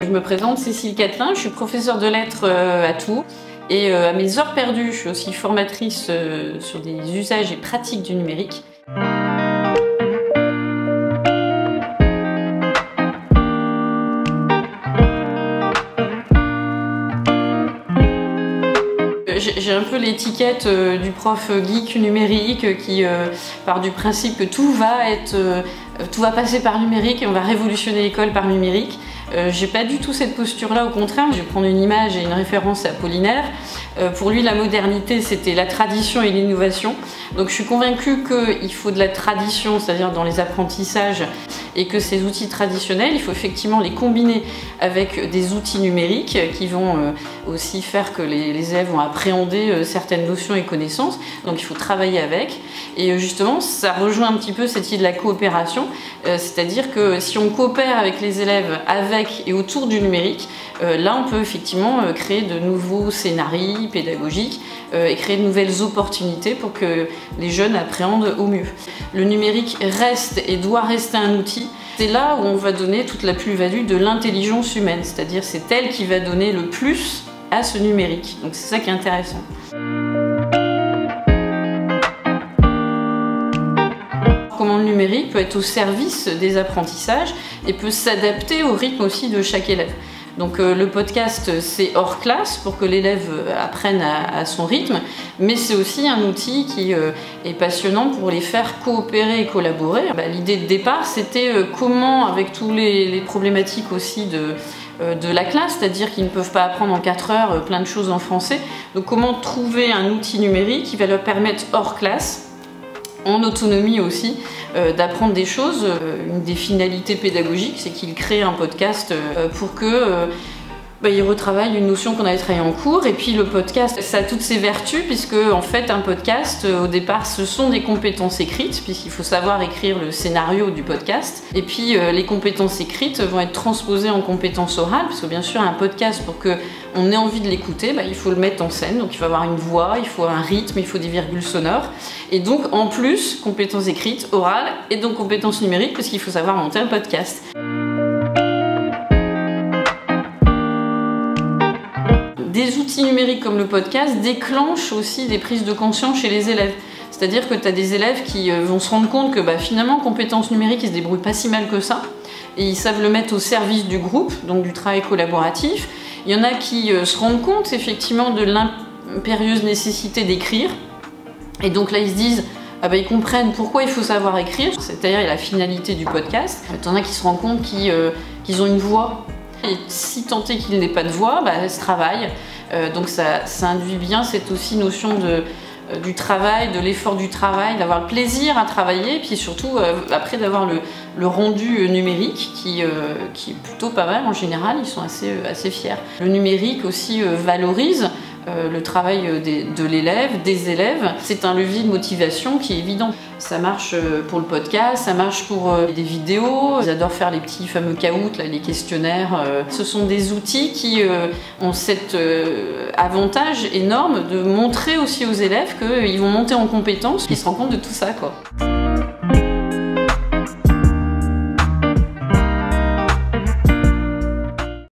Je me présente Cécile Catelin, je suis professeure de lettres à Tours et à mes heures perdues, je suis aussi formatrice sur des usages et pratiques du numérique. J'ai un peu l'étiquette du prof geek numérique qui part du principe que tout va passer par numérique et on va révolutionner l'école par numérique. J'ai pas du tout cette posture-là, au contraire. Je vais prendre une image et une référence à Apollinaire. Pour lui, la modernité, c'était la tradition et l'innovation. Donc je suis convaincue qu'il faut de la tradition, c'est-à-dire dans les apprentissages, et que ces outils traditionnels, il faut effectivement les combiner avec des outils numériques qui vont aussi faire que les élèves vont appréhender certaines notions et connaissances. Donc il faut travailler avec. Et justement, ça rejoint un petit peu cette idée de la coopération, c'est-à-dire que si on coopère avec les élèves, avec et autour du numérique, là on peut effectivement créer de nouveaux scénarios pédagogiques et créer de nouvelles opportunités pour que les jeunes appréhendent au mieux. Le numérique reste et doit rester un outil. C'est là où on va donner toute la plus-value de l'intelligence humaine, c'est-à-dire c'est elle qui va donner le plus à ce numérique. Donc c'est ça qui est intéressant. Comment le numérique peut être au service des apprentissages et peut s'adapter au rythme aussi de chaque élève. Donc le podcast, c'est hors classe pour que l'élève apprenne à son rythme, mais c'est aussi un outil qui est passionnant pour les faire coopérer et collaborer. L'idée de départ, c'était comment, avec tous les problématiques aussi de la classe, c'est-à-dire qu'ils ne peuvent pas apprendre en 4 heures plein de choses en français, donc comment trouver un outil numérique qui va leur permettre hors classe, en autonomie aussi, d'apprendre des choses. Une des finalités pédagogiques, c'est qu'il crée un podcast pour que il retravaille une notion qu'on avait travaillée en cours. Et puis le podcast, ça a toutes ses vertus, puisque en fait un podcast, au départ, ce sont des compétences écrites, puisqu'il faut savoir écrire le scénario du podcast. Et puis les compétences écrites vont être transposées en compétences orales, parce que bien sûr un podcast, pour qu'on ait envie de l'écouter, il faut le mettre en scène. Donc il faut avoir une voix, il faut un rythme, il faut des virgules sonores. Et donc en plus, compétences écrites, orales, et donc compétences numériques, parce qu'il faut savoir monter un podcast. Des outils numériques comme le podcast déclenchent aussi des prises de conscience chez les élèves. C'est-à-dire que tu as des élèves qui vont se rendre compte que finalement, compétences numériques, ils se débrouillent pas si mal que ça. Et ils savent le mettre au service du groupe, donc du travail collaboratif. Il y en a qui se rendent compte effectivement de l'impérieuse nécessité d'écrire. Et donc là, ils se disent, ils comprennent pourquoi il faut savoir écrire. C'est-à-dire la finalité du podcast. Il y en a qui se rendent compte qu'ils ont une voix. Et si tant est qu'il n'ait pas de voix, elle se travaille. Donc ça induit bien cette aussi notion du travail, de l'effort du travail, d'avoir le plaisir à travailler, et puis surtout après d'avoir le rendu numérique qui est plutôt pas mal en général, ils sont assez fiers. Le numérique aussi valorise le travail de l'élève, des élèves. C'est un levier de motivation qui est évident. Ça marche pour le podcast, ça marche pour des vidéos. Ils adorent faire les petits fameux caouts, les questionnaires. Ce sont des outils qui ont cet avantage énorme de montrer aussi aux élèves qu'ils vont monter en compétences, qu'ils se rendent compte de tout ça, quoi.